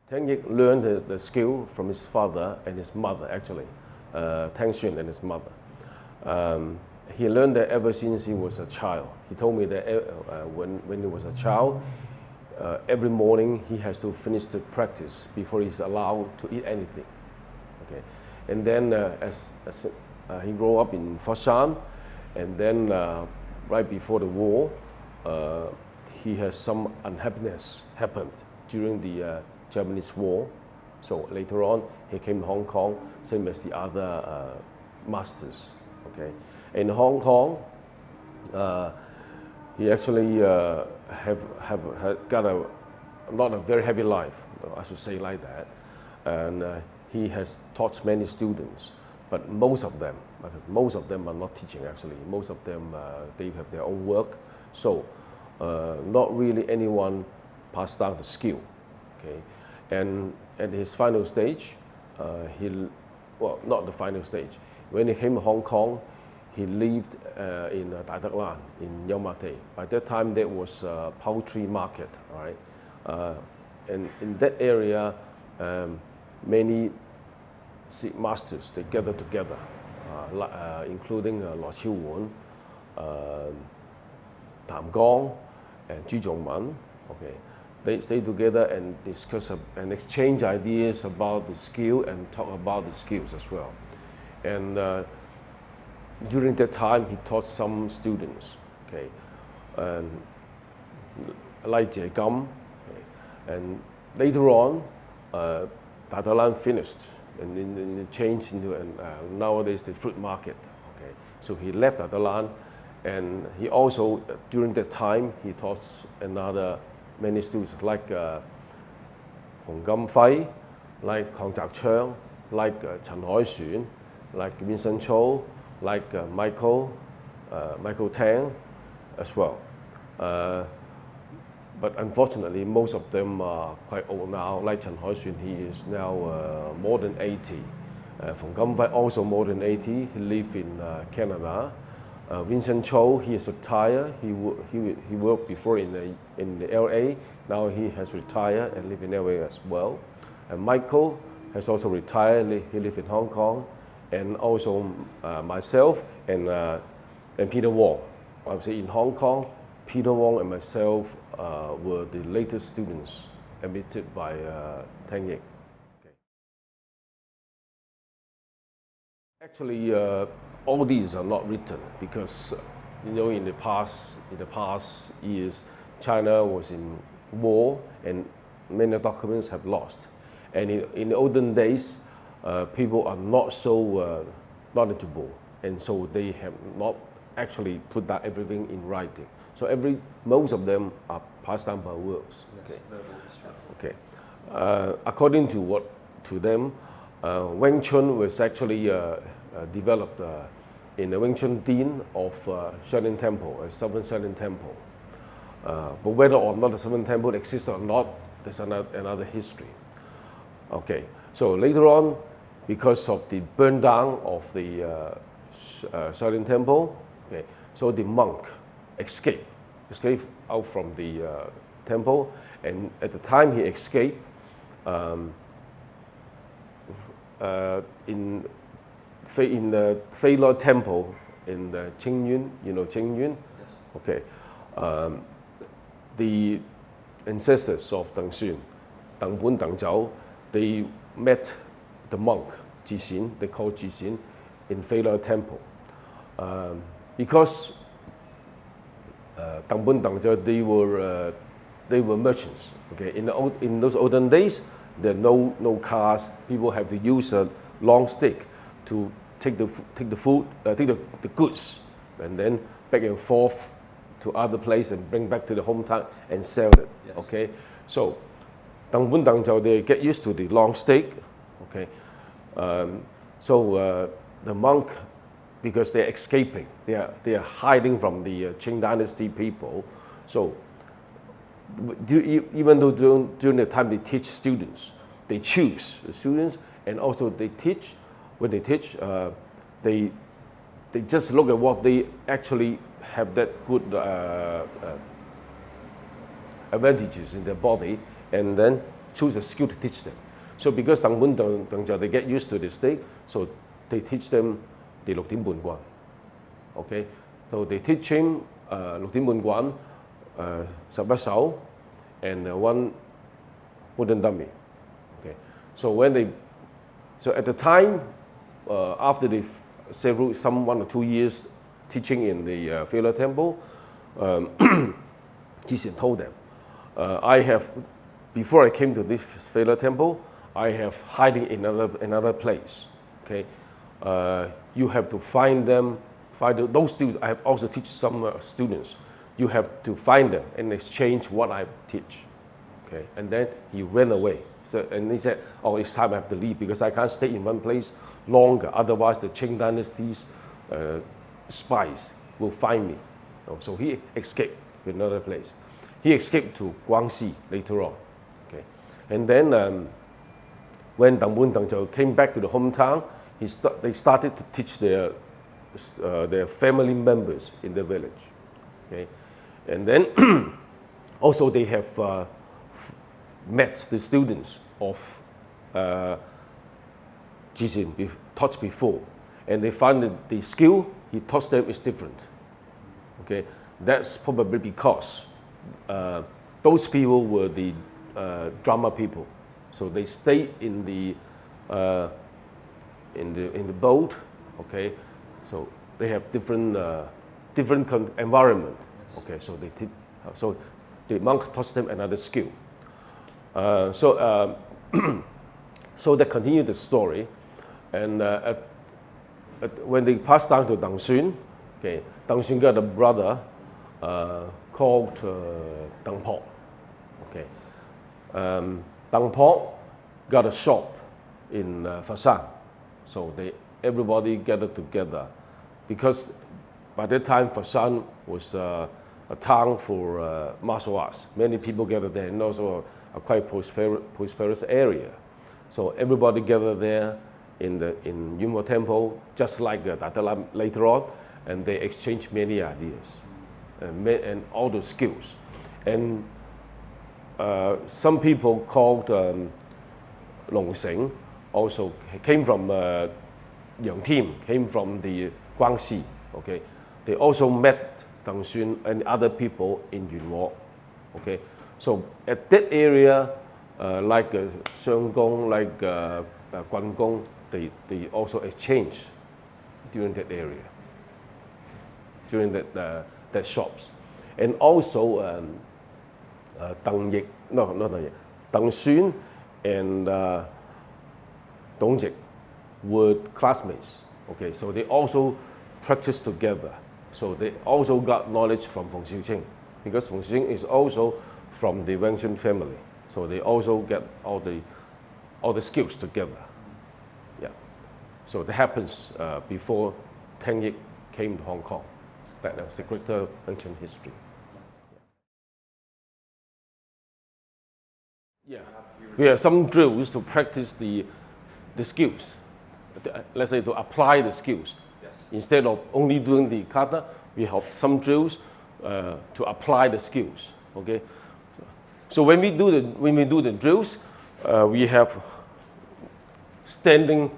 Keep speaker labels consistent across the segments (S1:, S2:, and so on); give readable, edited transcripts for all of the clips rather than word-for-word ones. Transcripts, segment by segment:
S1: Tang Yick learned the skill from his father and his mother, actually, Tang Xun and his mother. He learned that ever since he was a child. He told me that when he was a child, every morning he has to finish the practice before he's allowed to eat anything. Okay, and then as he grew up in Foshan, and then right before the war, he has some unhappiness happened during the Japanese war. So later on, he came to Hong Kong, same as the other masters. Okay, in Hong Kong, he actually got not a very happy life, I should say like that, and he has taught many students, but most of them are not teaching actually. Most of them they have their own work, so not really anyone passed down the skill. Okay, and at his final stage, not the final stage. When he came to Hong Kong, he lived in Dai Tak Lan in Yau Ma Tei. By that time, there was a poultry market, all right? And in that area, many Sikh masters, they gathered together, including Lo Chiu Wan, Tam Gong, and Chu Zhong Man. Okay, they stay together and discuss and exchange ideas about the skill and talk about the skills as well. And during that time, he taught some students, okay, and like Jie Gam, okay. And later on, Dai Tak Lan finished, and then it changed into nowadays the fruit market. Okay, so he left Dai Tak Lan, and he also during that time he taught many students like Fong Gam Fai, like Kong Zhak Chang, like Chen Hai Xun, like Vincent Cho, like Michael Tang as well. But unfortunately, most of them are quite old now. Like Chen Hai Xun, he is now more than 80. Fong Gam Fai also more than 80. He lives in Canada. Vincent Cho, he is retired. He worked before in the LA. Now he has retired and lives in LA as well. And Michael has also retired. He lives in Hong Kong. And also myself and Peter Wong. I would say in Hong Kong, Peter Wong and myself were the latest students admitted by Tang Yick. Okay. Actually, all these are not written because, in the past years, China was in war and many documents have lost. And in the olden days, people are not so knowledgeable, and so they have not actually put that everything in writing. So most of them are passed down by words.
S2: Yes,
S1: okay. Okay. According to them, Wing Chun was actually developed in the Wing Chun Din of Shaolin Temple, a Southern Shaolin Temple. But whether or not the Southern Temple exists or not, there's another history. Okay. So later on, because of the burn down of the Shaolin Temple, okay, so the monk escaped out from the temple, and at the time he escaped, in the Fei Loi Temple in the Qingyun, Qingyun?
S2: Yes.
S1: Okay. The ancestors of Deng Xun, Deng Bun, Deng Zhao, they met the monk, Jixin, they call Jixin, in Fei Loi Temple. Because Deng Bun, Deng Zhao, they were merchants. Okay, in those olden days, there are no cars. People have to use a long stick to take the goods, and then back and forth to other place and bring back to the hometown and sell it.
S2: Yes.
S1: Okay, so Deng Bun, Deng Zhao, they get used to the long stick. Okay, so the monk, because they're escaping, they are hiding from the Qing Dynasty people. So even though during the time they teach students, they choose the students, and also they teach. When they teach, they just look at what they actually have that good advantages in their body, and then choose a skill to teach them. So because 鄧本就 they get used to the state, so they teach them the 6點半慣。Okay, so they teach him 6點半慣，11手 and one wooden dummy. Okay, so at the time after the some 1 or 2 years teaching in the Failure Temple, Jixian told them, before I came to this Failure Temple, I have hiding in another place. Okay, you have to find those students. I have also teach some students. You have to find them and exchange what I teach. Okay, and then he ran away. So, and he said, "Oh, it's time I have to leave because I can't stay in one place longer. Otherwise, the Qing Dynasty's spies will find me." So he escaped to another place. He escaped to Guangxi later on. Okay, and then when Tang Bunzhou came back to the hometown, they started to teach their family members in the village. Okay, and then also they have met the students of Jixian taught before, and they found that the skill he taught them is different. Okay, that's probably because those people were the drama people, so they stayed in the boat. Okay, so they have different environment. Okay, so the monk taught them another skill. So they continued the story, and when they passed down to Deng Xun, okay, Deng Xun got a brother called Deng Po. Okay, Deng Po got a shop in Fasan, so everybody gathered together, because by that time Fasan was a town for martial arts. Many people gathered there, and also a quite prosperous area. So everybody gathered there in Yunhua Temple, just like Dalai later on, and they exchanged many ideas and all the skills. And some people called Long Seng also came from Yang Tim, came from the Guangxi. Okay, they also met Deng Xun and other people in Yunhua. Okay, so at that area, like Shanggong, like Guanggong, they also exchanged during that area, during that shops, and also Tang Yick, no, not Tang Yick, Deng Xun and Dong Yick were classmates. Okay, so they also practiced together. So they also got knowledge from Feng Xiuqing, because Feng Xiuqing is also from the Weng Chun family. So they also get all the skills together. Yeah. So that happens before Tang Yick came to Hong Kong. That was the greater Weng Chun history. Yeah. We have some drills to practice the skills. Let's say to apply the skills. Yes. Instead of only doing the kata, we have some drills to apply the skills. Okay. So when we do the drills, we have standing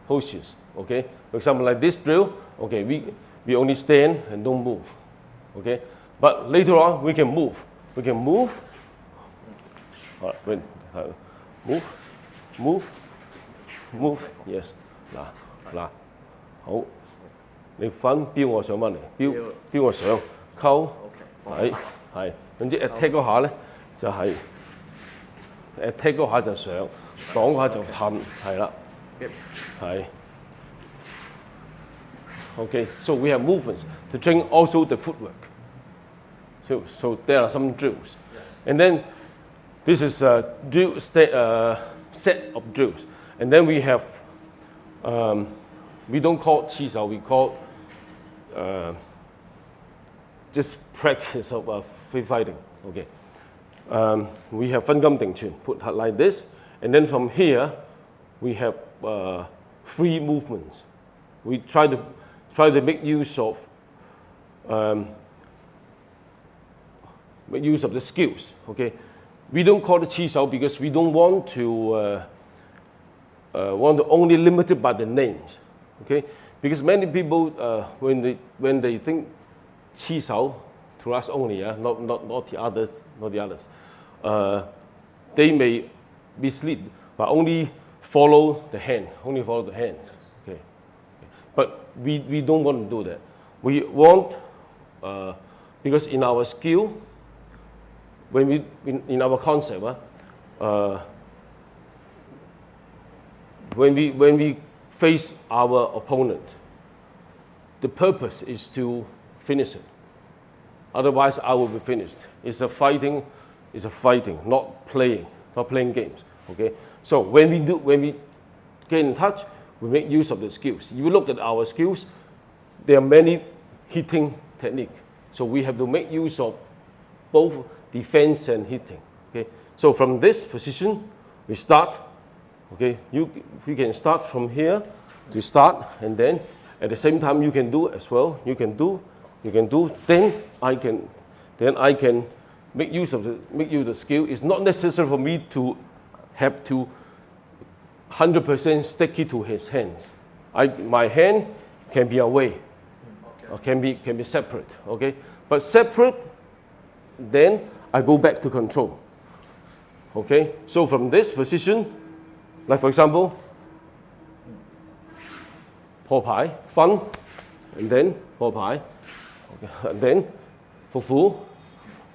S1: postures. Okay. For example, like this drill. Okay, we only stand and don't move. Okay. But later on, we can move. We can move. Move. Yes. 嗱，好，你分標我上翻嚟，標我上，溝係，總之 attack 嗰下咧就係 attack 嗰下就上，擋嗰下就噴，係啦，係。Okay, so we have movements to train also the footwork. So there are some drills, and then this is a drill set of drills, and then we have. We don't call it chi sao, we call just practice of free fighting. Okay. We have Fen Gam Ding Chun, put like this, and then from here we have free movements. We try to make use of the skills. Okay. we don't call it Chi Sao because we don't want to only limit it by the names, okay? Because many people when they think Chi Sao to us only, not the others, they may mislead, but only follow the hand, hands, okay? But we don't want to do that. We want because in our skill, in our concept, when we face our opponent, the purpose is to finish it. Otherwise, I will be finished. It's a fighting, not playing games. Okay. So when we get in touch, we make use of the skills. You look at our skills, there are many hitting techniques. So we have to make use of both defense and hitting. Okay. So from this position, we start. Okay. We can start from here to start, and then at the same time you can do as well. You can do. Then I can make use of the skill. It's not necessary for me to have to 100% stick it to his hands. My hand can be away, or can be separate. Okay, but separate, then I go back to control. Okay, so from this position, like for example, 破牌, fun, and then 破牌. Okay. And then, for full,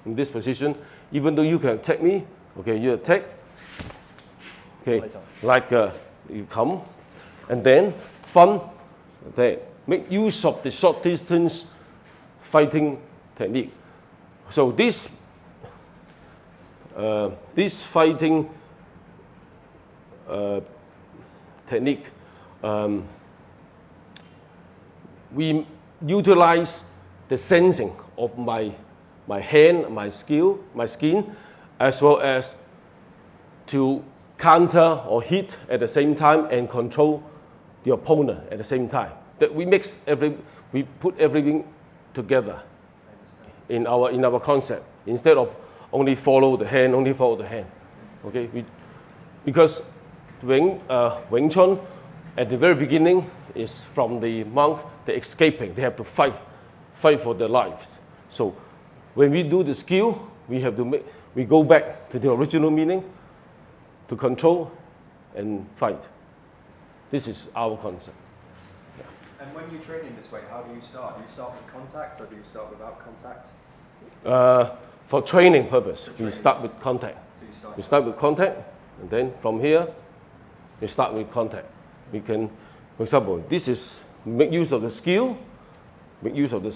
S1: in this position, even though you can attack me, okay, you attack, okay, like you come, and then fun, then make use of the short distance fighting technique. So this fighting technique, we utilize the sensing of my hand, my skin, as well as to counter or hit at the same time and control the opponent at the same time. That we put everything together in our concept instead of only follow the hand. Okay, because Wing Chun at the very beginning is from the monk. They're escaping. They have to fight for their lives. So when we do the skill, we go back to the original meaning, to control and fight. This is our concept. Yeah.
S2: And when you train in this way, how do you start? Do you start with contact or do you start without contact?
S1: For training purpose, we start with contact.
S2: So
S1: we start with contact, and then from here, we start with contact. We can, for example, this is make use of the skill, or make use of the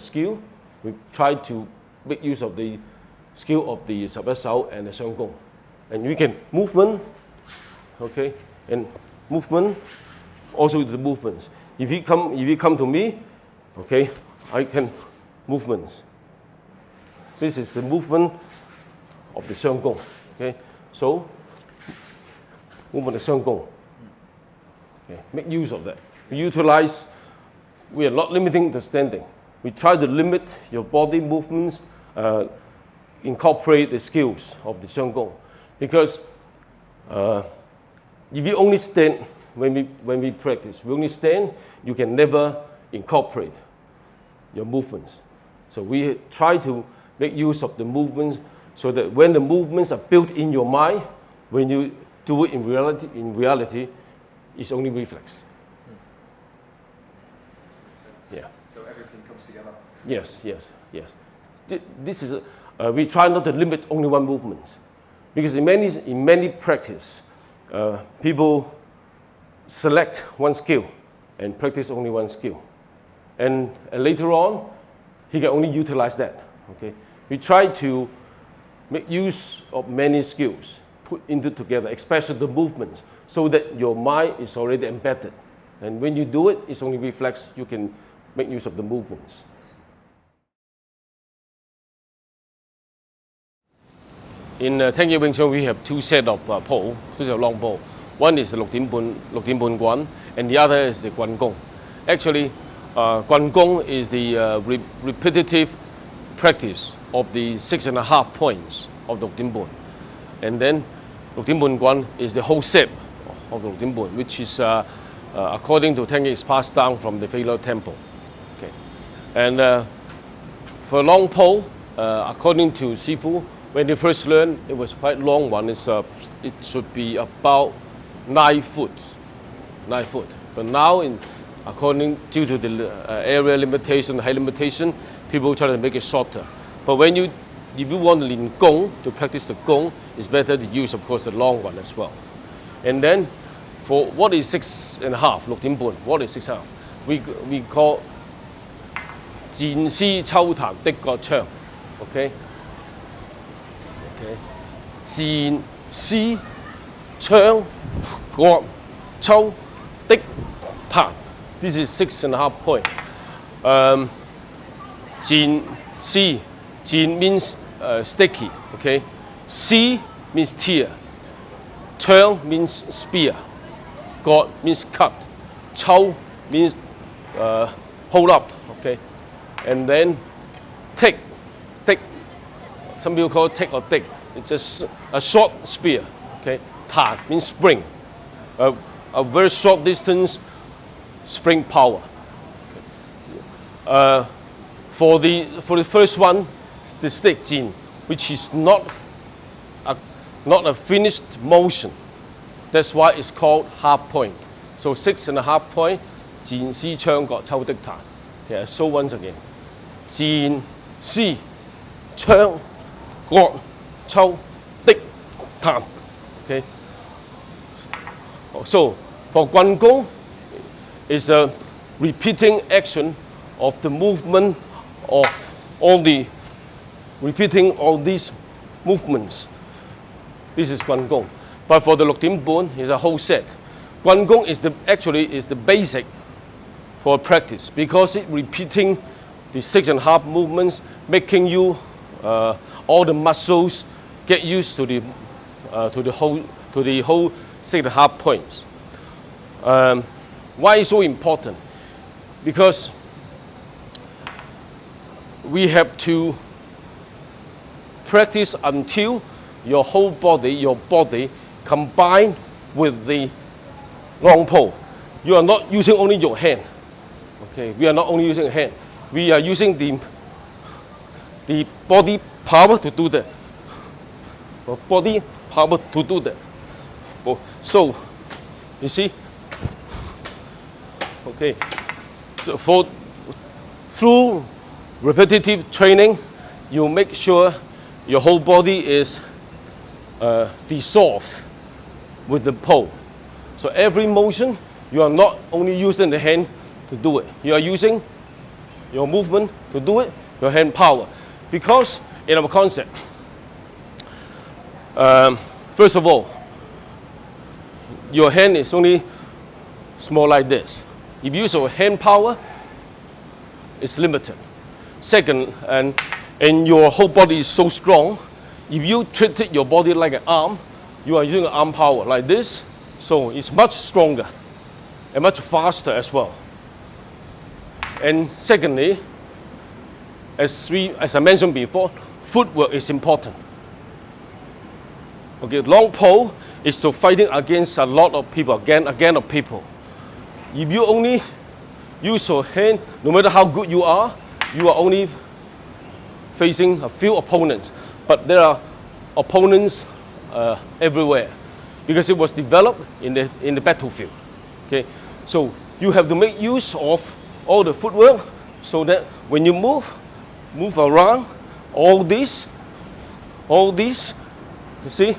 S1: skill. We try to make use of the skill of the 十一手 and the 雙弓. And we can movement, okay, and movement, also the movements. If you come to me, okay, I can movements. This is the movement of the 雙弓, okay. So movement of 雙弓. Okay, make use of that. We are not limiting the standing. We try to limit your body movements, incorporate the skills of the 雙弓. Because if you only stand, when we practice, we only stand, you can never incorporate your movements. So we try to make use of the movements so that when the movements are built in your mind, when you do it in reality, it's only reflex. Yeah.
S2: So everything comes together.
S1: Yes. This is we try not to limit only one movement, because in many practice, people select one skill and practice only one skill, and later on, he can only utilize that. Okay, we try to make use of many skills, put into together, especially the movements, so that your mind is already embedded, and when you do it, it's only reflex. You can make use of the movements. In Tang Yick Weng Chun, we have two sets of pole, two sets of long pole. One is the 6點半滾, and the other is the 滾弓. Actually, 滾弓 is the repetitive practice of the 6.5 points of the Lục Điểm Bùn. And then Lục Điểm Bùn Guan is the whole set of the Lục Điểm Bùn, which is according to Tang Yick, is passed down from the Failure Temple. Okay. And for long pole, according to Sifu, when they first learned, it was quite long one. It should be about 9 foot. 9 foot. But now, due to the area limitation, height limitation, people try to make it shorter. But if you want to learn gong, to practice the gong, it's better to use, of course, the long one as well. And then, for what is 6.5, Lục Điểm Bùn, what is 6.5? We call 戰師抽彈的個槍 ，OK？ 戰師槍割抽的彈 ，this is 6.5 point. 戰師 means sticky, okay? 師 means tear. 槍 means spear. 割 means cut. 抽 means hold up, okay? And then take, some people call it take or dig. It's just a short spear, okay? 彈 means spring, a very short distance spring power. For the first one, the stick 戰, which is not a finished motion. That's why it's called half point. So 6.5 point, 戰師槍割抽的彈. Okay, so once again, 戰師槍割抽的彈. Okay. So for Guan Gong, it's a repeating action of the movement of repeating all these movements. This is Guan Gong. But for the Lục Điểm Bùn, it's a whole set. Guan Gong is the basic for practice because it's repeating the 6.5 movements, making you all the muscles get used to the whole 6.5 points. Why is so important? Because we have to practice until your whole body combined with the long pole. You are not using only your hand. Okay, we are not only using hand. We are using the body power to do that. Body power to do that. So, you see? Okay. So through repetitive training, you make sure your whole body is dissolved with the pole. So every motion, you are not only using the hand to do it. You are using your movement to do it, your hand power. Because in our concept, first of all, your hand is only small like this. If you use your hand power, it's limited. Second, and your whole body is so strong, if you treat your body like an arm, you are using arm power like this, so it's much stronger and much faster as well. And secondly, as I mentioned before, footwork is important. Okay, long pole is to fighting against a lot of people, again of people. If you only use your hand, no matter how good you are only facing a few opponents. But there are opponents everywhere because it was developed in the battlefield. Okay, so you have to make use of all the footwork so that when you move around, all these, you see,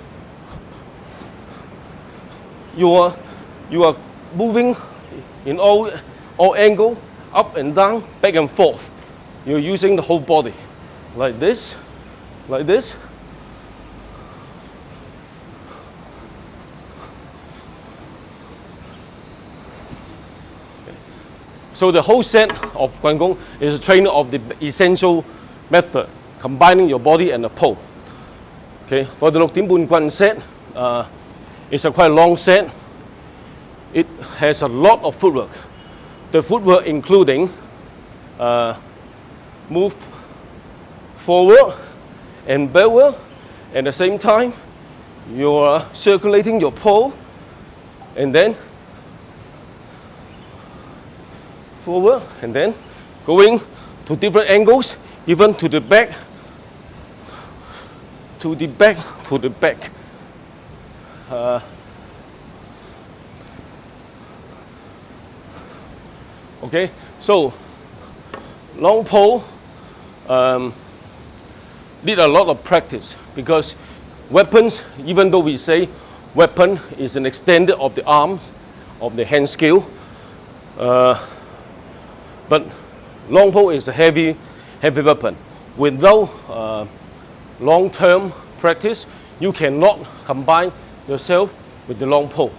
S1: you are moving in all angle, up and down, back and forth. You're using the whole body, like this, like this. So the whole set of Guan Gong is a training of the essential method, combining your body and the pole. Okay, for the Lục Điểm Bùn Guan set, it's a quite long set. It has a lot of footwork. The footwork including move forward and backward At the same time, you're circulating your pole, and then forward, and then going to different angles, even to the back, to the back, to the back. Okay, so long pole need a lot of practice, because weapons, even though we say weapon is an extended of the arm, of the hand skill, but long pole is a heavy weapon. Without long-term practice, you cannot combine yourself with the long pole.